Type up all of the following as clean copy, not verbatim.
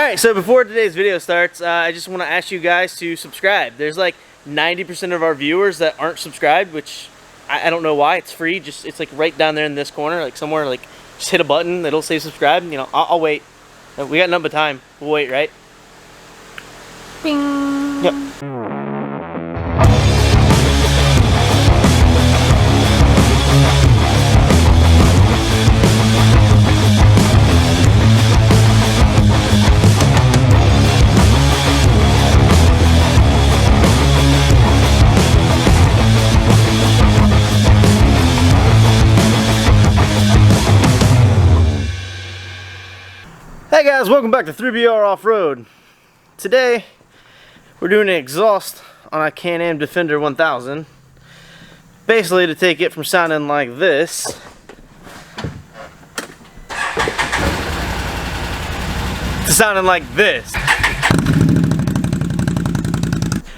Alright, so before today's video starts, I just want to ask you guys to subscribe. There's like 90% of our viewers that aren't subscribed, which I don't know why. It's free. It's like right down there in this corner, like somewhere. Like just hit a button. It'll say subscribe. You know, I'll wait. We got nothing but time. We'll wait, right? Bing. Yep. Hey guys, welcome back to 3BR Off-Road. Today, we're doing an exhaust on a Can-Am Defender 1000. Basically to take it from sounding like this to sounding like this.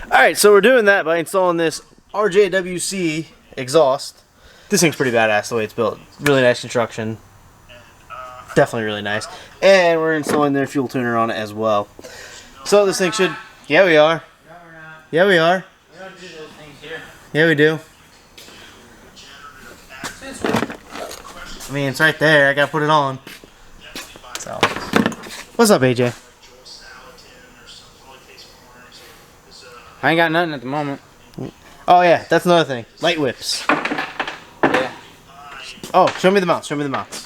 Alright, so we're doing that by installing this RJWC exhaust. This thing's pretty badass the way it's built. Really nice construction. Definitely really nice. And we're installing their fuel tuner on it as well. So this thing should... Yeah, we are. No, we're not. Yeah, we are. We don't do those things here. Yeah, we do. I mean, it's right there. I gotta put it on. So, what's up, AJ? I ain't got nothing at the moment. Oh yeah, that's another thing. Light whips. Yeah. Oh, show me the mounts. Show me the mounts.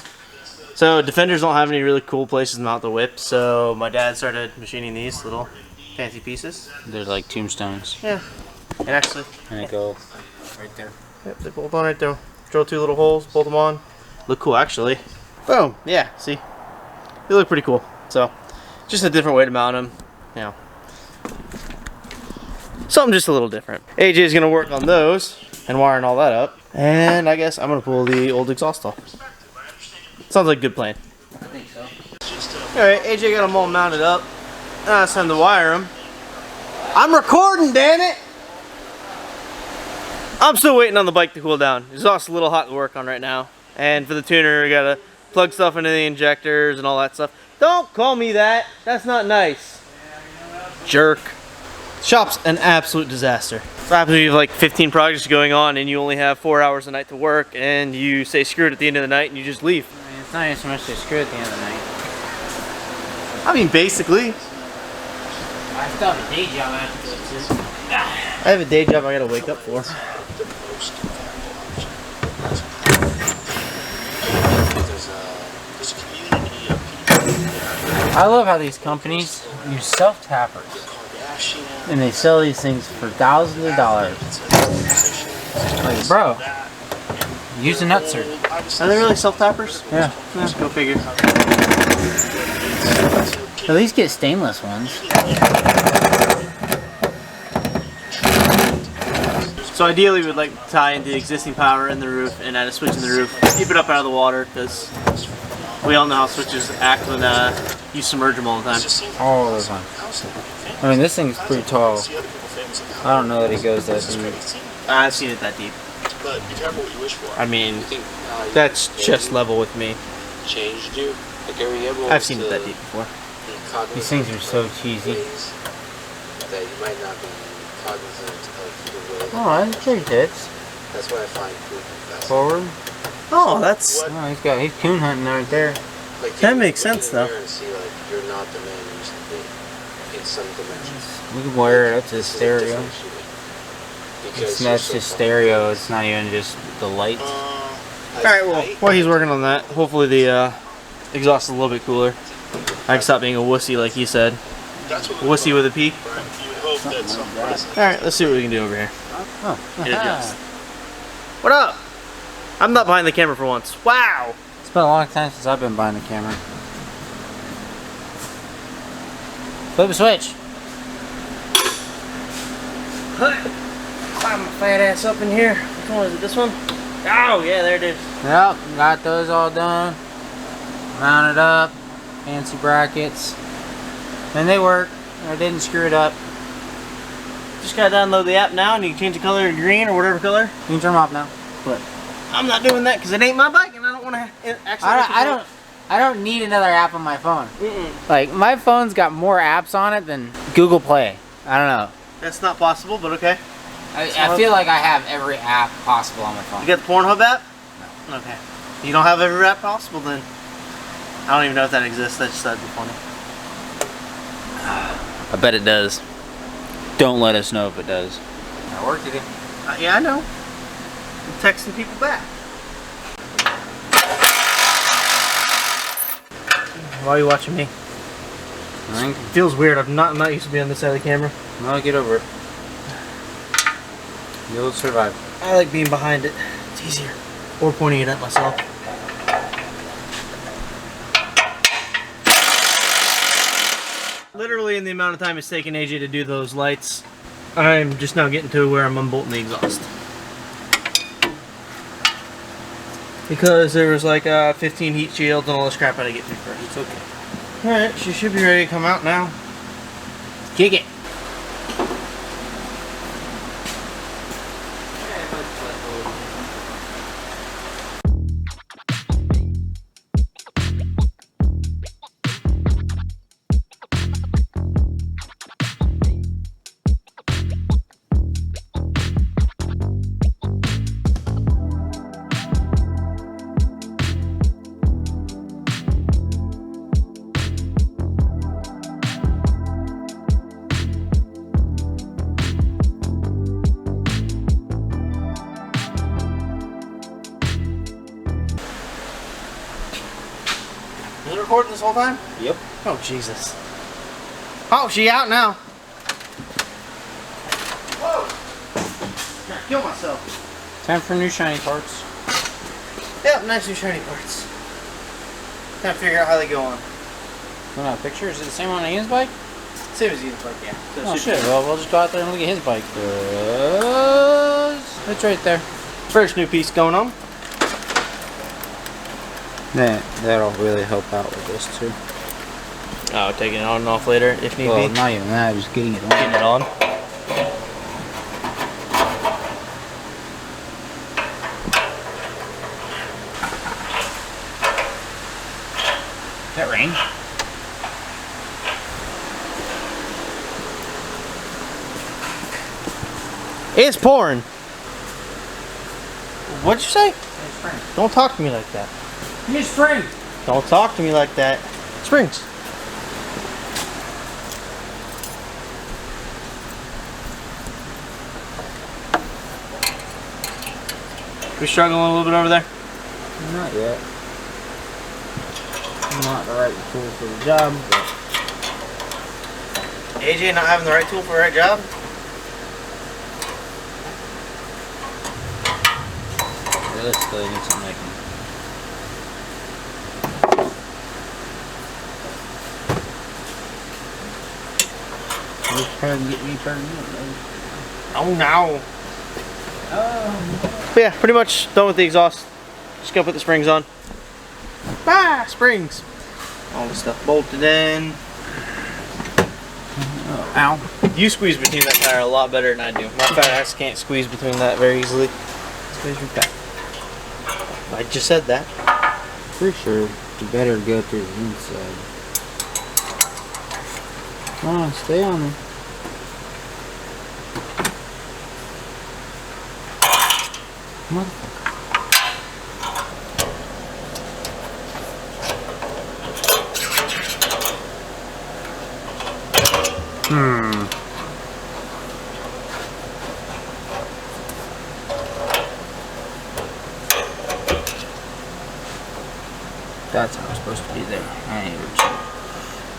So Defenders don't have any really cool places to mount the whip, so my dad started machining these little fancy pieces. They're like tombstones. Yeah. And actually... And they go right there. Yep, they bolt on right there. Drill two little holes, bolt them on. Look cool, actually. Boom. Yeah, see? They look pretty cool. So, just a different way to mount them. You know. Something just a little different. AJ's going to work on those and wiring all that up. And I guess I'm going to pull the old exhaust off. Sounds like a good plan. I think so. Alright, AJ got them all mounted up. Now it's time to wire them. I'm recording, damn it! I'm still waiting on the bike to cool down. The exhaust's a little hot to work on right now. And for the tuner, we gotta plug stuff into the injectors and all that stuff. Don't call me that. That's not nice. Jerk. Shop's an absolute disaster. So happens you have like 15 projects going on and you only have 4 hours a night to work and you say screw it at the end of the night and you just leave. It's not even so much to screw at the end of the night. I mean, basically. I still have a day job I have to go to. I have a day job I gotta wake up for. I love how these companies use self-tappers. And they sell these things for thousands of dollars. Like, bro, use a nutser. Are they really self-tappers? Yeah. Let's go figure. At least get stainless ones. So ideally we'd like to tie into the existing power in the roof and add a switch in the roof. Keep it up out of the water because we all know how switches act when you submerge them all the time. All the time. I mean, this thing's pretty tall. I don't know that it goes that deep. I've seen it that deep. I mean, that's just level with me. I've seen it that deep before. These things are so cheesy. Oh, that's pretty tits. That's what I find Forward. Oh, that's... Oh, he's coon hunting right there. That makes sense, though. You're not the man you used to be in some dimensions. We can wire it up to the stereo. That's just stereo, it's not even just the light. Alright, well, while he's working on that, hopefully the exhaust is a little bit cooler. I can stop being a wussy like he said. Wussy with a P. Alright, let's see what we can do over here. Oh. What up? I'm not behind the camera for once. Wow! It's been a long time since I've been behind the camera. Flip a switch. Climb my fat ass up in here. Which one is it? This one? Oh, yeah, there it is. Yep, got those all done. Mounted up. Fancy brackets. And they work. I didn't screw it up. Just gotta download the app now and you can change the color to green or whatever color. You can turn them off now. But I'm not doing that because it ain't my bike and I don't want to actually. I I don't need another app on my phone. Like, my phone's got more apps on it than Google Play. I don't know. That's not possible, but okay. I feel like I have every app possible on my phone. You got the Pornhub app? No. Okay. You don't have every app possible then? I don't even know if that exists. That'd be funny. I bet it does. Don't let us know if it does. I work today. Yeah, I know. I'm texting people back. Why are you watching me? It feels weird. I'm not used to being on this side of the camera. No, get over it. You'll survive. I like being behind it. It's easier. Or pointing it at myself. Literally in the amount of time it's taken AJ to do those lights, I'm just now getting to where I'm unbolting the exhaust. Because there was like 15 heat shields and all this crap I had to get through first. It's okay. Alright, she should be ready to come out now. Kick it. Is it recording this whole time? Yep. Oh, Jesus. Oh, she out now. Whoa! I'm gonna kill myself. Time for new shiny parts. Yep, nice new shiny parts. Trying to figure out how they go on. Want a picture? Is it the same on Ian's bike? Same as Ian's bike, yeah. So Oh shit, well we'll just go out there and look at his bike. It's right there. First new piece going on. That'll really help out with this too. Oh, taking it on and off later if need Well, be. not even that, just getting it on. Getting it on. Is that rain? It's pouring. What'd you say? It's spring. Don't talk to me like that. It's spring. Don't talk to me like that. Springs. We struggling a little bit over there? Not yet. I'm not the right tool for the job, but AJ not having the right tool for the right job? realistically I need some making. Just try and get me turned in. Oh no. But yeah, pretty much done with the exhaust. Just gotta put the springs on. Ah, springs. All the stuff bolted in. Oh, ow. You squeeze between that tire a lot better than I do. My fat ass can't squeeze between that very easily. Squeeze your fat. I just said that. Pretty sure you better go through the inside. Come on, stay on there. Motherfucker. That's how it's supposed to be there. I need to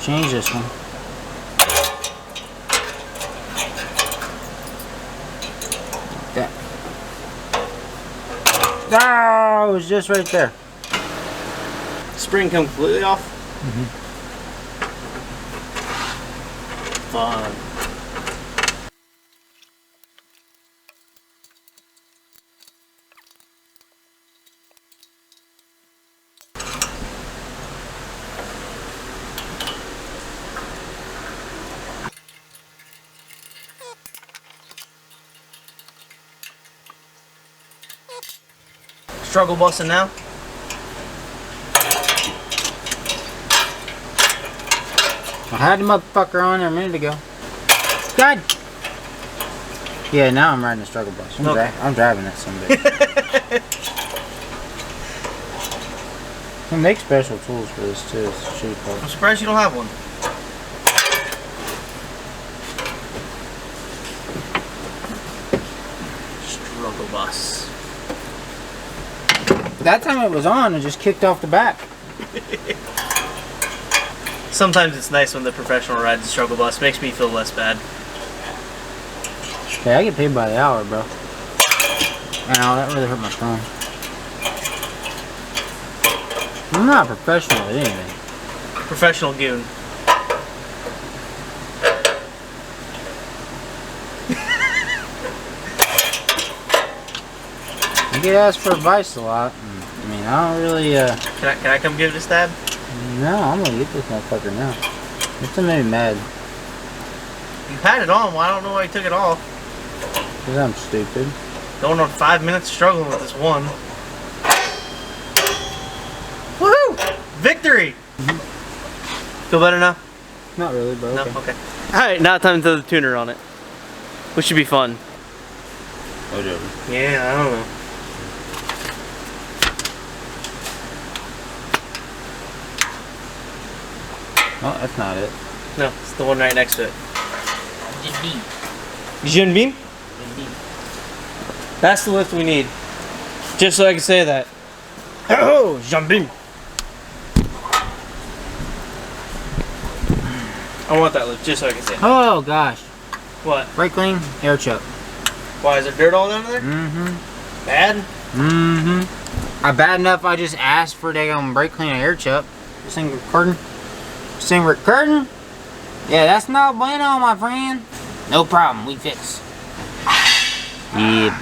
change this one. Like that. Ah, it was just right there. Spring come completely off. Fun. Struggle busting now. had the motherfucker on there a minute ago. God. Yeah, now I'm riding the struggle bus. I'm driving that someday. They make special tools for this too. It's a shitty part. I'm surprised you don't have one. Struggle bus. That time it was on and just kicked off the back. Sometimes it's nice when the professional rides the struggle bus. Makes me feel less bad. Okay, I get paid by the hour, bro. Ow, that really hurt my thumb. I'm not a professional at anything. Professional goon. I get asked for advice a lot. I mean, I don't really, Can I come give it a stab? No, I'm gonna get this motherfucker now. It's made me mad. You had it on, well, I don't know why you took it off. Because I'm stupid. Going on 5 minutes struggling with this one. Woohoo! Victory! Feel better now? Not really, but okay. No? Okay. Alright, now time to the tuner on it. Which should be fun. Whatever. Yeah, I don't know. Oh, that's not it. No, it's the one right next to it. Jeune beam? That's the lift we need. Just so I can say that. Oh, Jeune beam. I want that lift just so I can say it. Oh, gosh. What? Brake clean, air chuck. Why, is there dirt all down there? Mm-hmm. Bad? Mm-hmm. Bad enough I just asked for daggone brake clean and air chuck. This thing recording? This thing recording? Yeah, that's no bueno, my friend. No problem, we fix. Yeah.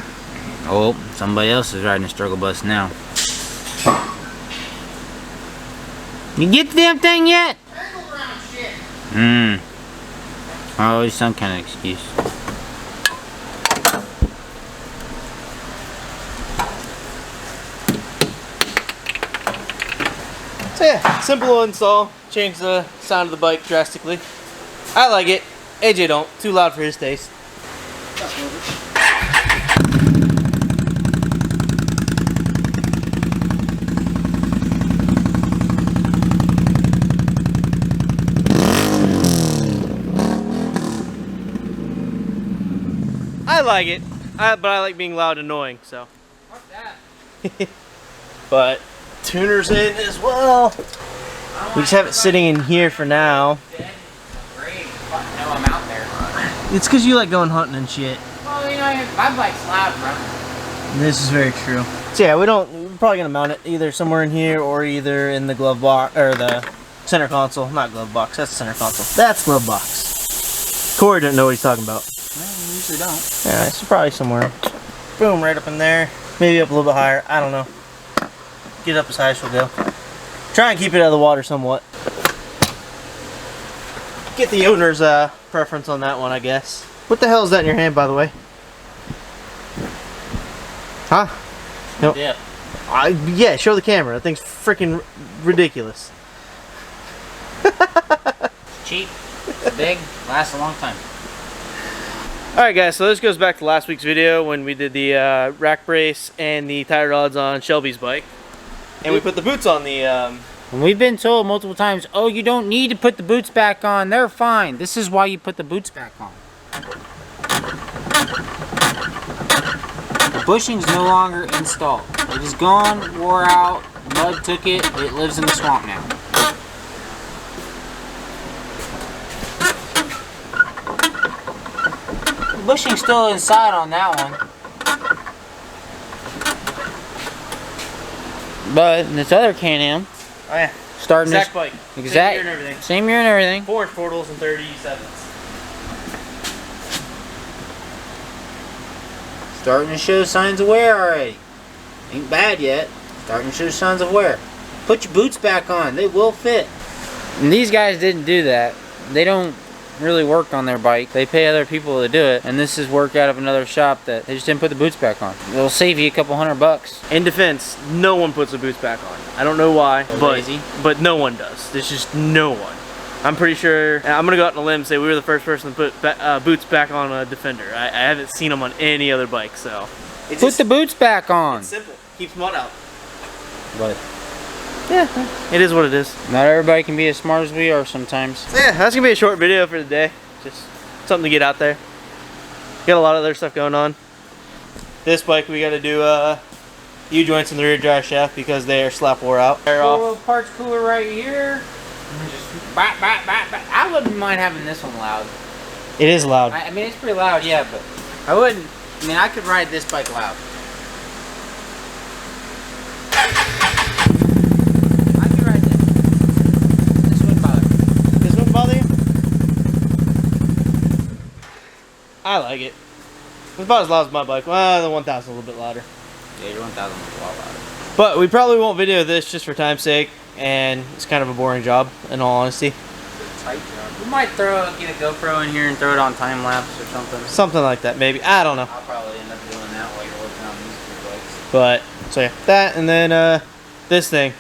Oh, somebody else is riding a struggle bus now. You get the damn thing yet? Always some kind of excuse. So yeah, simple install. Change the sound of the bike drastically. I like it. AJ don't. Too loud for his taste. I like it, but I like being loud and annoying, so. Fuck that. But tuner's in as well. We just have it sitting in here for now. I'm out there. It's because you like going hunting and shit. Well, you know, my bike's loud, bro. This is very true. So yeah, we're probably gonna mount it either somewhere in here or either in the glove box or the center console. Not glove box. That's center console. That's glove box. Corey didn't know what he's talking about. Well, we usually don't. Yeah, it's probably somewhere. Boom, right up in there. Maybe up a little bit higher. I don't know. Get up as high as we'll go. Try and keep it out of the water somewhat. Get the owner's preference on that one, I guess. What the hell is that in your hand, by the way? Huh? Nope. Yeah. Yeah, show the camera. That thing's freaking ridiculous. It's cheap. It's big. Lasts a long time. Alright guys, so this goes back to last week's video when we did the rack brace and the tie rods on Shelby's bike. And we put the boots on the... And we've been told multiple times, oh, you don't need to put the boots back on. They're fine. This is why you put the boots back on. The bushing's no longer installed. It is gone, wore out, mud took it, it lives in the swamp now. The bushing's still inside on that one. But this other Can-Am, Oh yeah. starting Exact bike. Exact. Same year and everything. Same year and everything. 4 portals and 37s. Starting to show signs of wear already. Ain't bad yet. Starting to show signs of wear. Put your boots back on. They will fit. And these guys didn't do that. They don't really work on their bike. They pay other people to do it. And this is work out of another shop that they just didn't put the boots back on. It'll save you a couple $100. In defense, no one puts the boots back on. I don't know why, Lazy. but no one does. There's just no one. I'm pretty sure, and I'm gonna go out on a limb and say we were the first person to put boots back on a Defender. I haven't seen them on any other bike, so. Put the boots back on. It's simple. Keeps mud out. But yeah, it is what it is. not everybody can be as smart as we are sometimes. So yeah, that's gonna be a short video for the day. Just something to get out there. Got a lot of other stuff going on. This bike we gotta do U-joints in the rear drive shaft because they are slap wore out. Little parts cooler right here. I wouldn't mind having this one loud. It is loud. I mean, it's pretty loud, yeah, but I wouldn't. I mean, I could ride this bike loud. I could ride this. This wouldn't bother me. This wouldn't bother you? I like it. It's about as loud as my bike. Well, the 1000 a little bit louder. Yeah, your 1000 is a lot louder. But we probably won't video this just for time's sake, and it's kind of a boring job, in all honesty. We might get a GoPro in here and throw it on time lapse or something. Something like that, maybe. I don't know. I'll probably end up doing that while you're working on these two bikes. But so yeah, that and then this thing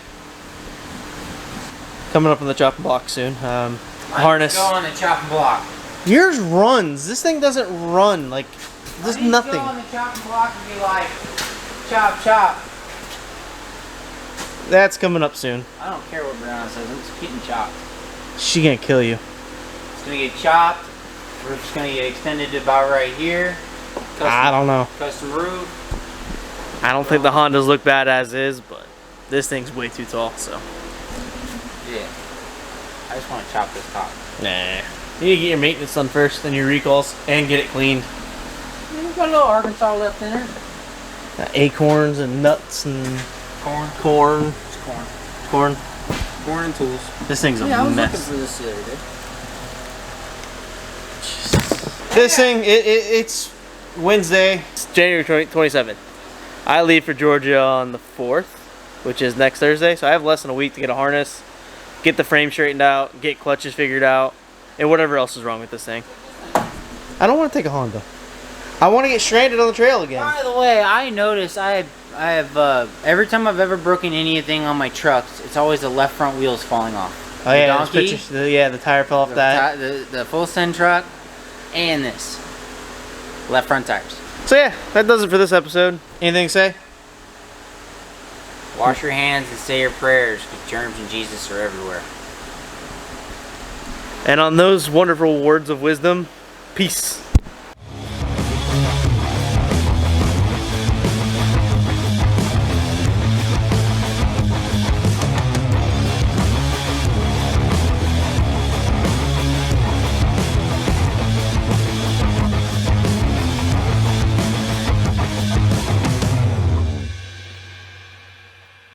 coming up on the chopping block soon. Harness. Go on the chopping block. Yours runs. This thing doesn't run. Like there's nothing. Go on the chopping block and be like, chop, chop. That's coming up soon. I don't care what Brianna says. It's getting chopped. She gonna kill you. It's gonna get chopped. We're just gonna get extended to about right here. Custom, I don't know. Custom roof. I don't think the Hondas look bad as is, but this thing's way too tall. So yeah, I just want to chop this top. nah. You need to get your maintenance done first, then your recalls, and get it cleaned. We've got a little Arkansas left in there. Acorns and nuts and Corn. It's Corn and tools. This thing's a Yeah, I was mess. looking for this the other day. This thing, it's Wednesday. It's January 27th. I leave for Georgia on the 4th, which is next Thursday. So I have less than a week to get a harness, get the frame straightened out, get clutches figured out, and whatever else is wrong with this thing. I don't want to take a Honda. I want to get stranded on the trail again. By the way, I noticed I have every time I've ever broken anything on my trucks, it's always the left front wheels falling off. Oh yeah, those pictures, the tire fell off that. The full send truck, and this left front tires. So yeah, that does it for this episode. Anything to say? Wash your hands and say your prayers, because germs and Jesus are everywhere. And on those wonderful words of wisdom, peace.